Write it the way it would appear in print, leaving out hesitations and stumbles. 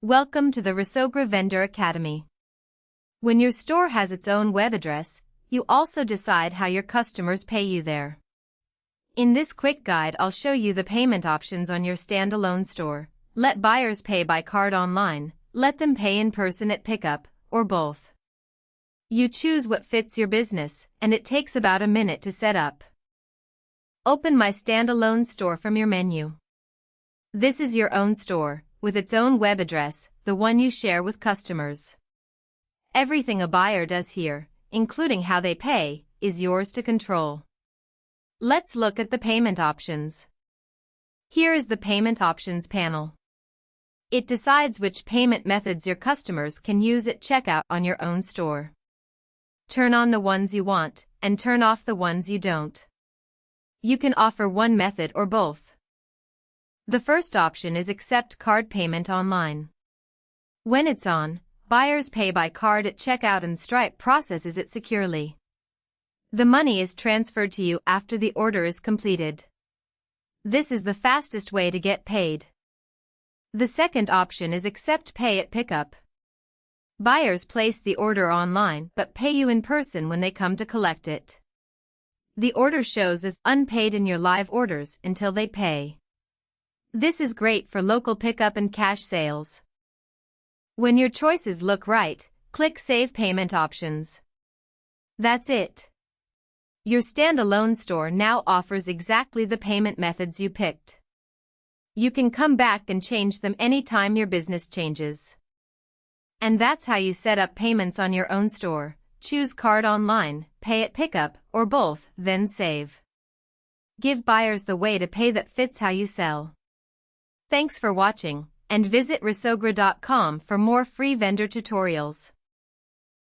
Welcome to the Resogra Vendor Academy. When your store has its own web address, you also decide how your customers pay you there. In this quick guide, I'll show you the payment options on your standalone store. Let buyers pay by card online, let them pay in person at pickup, or both. You choose what fits your business, and it takes about a minute to set up. Open My Standalone Store from your menu. This is your own store, with its own web address, the one you share with customers. Everything a buyer does here, including how they pay, is yours to control. Let's look at the payment options. Here is the Payment Options panel. It decides which payment methods your customers can use at checkout on your own store. Turn on the ones you want, and turn off the ones you don't. You can offer one method or both. The first option is Accept Card Payment Online. When it's on, buyers pay by card at checkout and Stripe processes it securely. The money is transferred to you after the order is completed. This is the fastest way to get paid. The second option is Accept Pay at Pickup. Buyers place the order online but pay you in person when they come to collect it. The order shows as unpaid in your live orders until they pay. This is great for local pickup and cash sales. When your choices look right, click Save Payment Options. That's it. Your standalone store now offers exactly the payment methods you picked. You can come back and change them anytime your business changes. And that's how you set up payments on your own store. Choose card online, pay at pickup, or both, then save. Give buyers the way to pay that fits how you sell. Thanks for watching, and visit Resogra.com for more free vendor tutorials.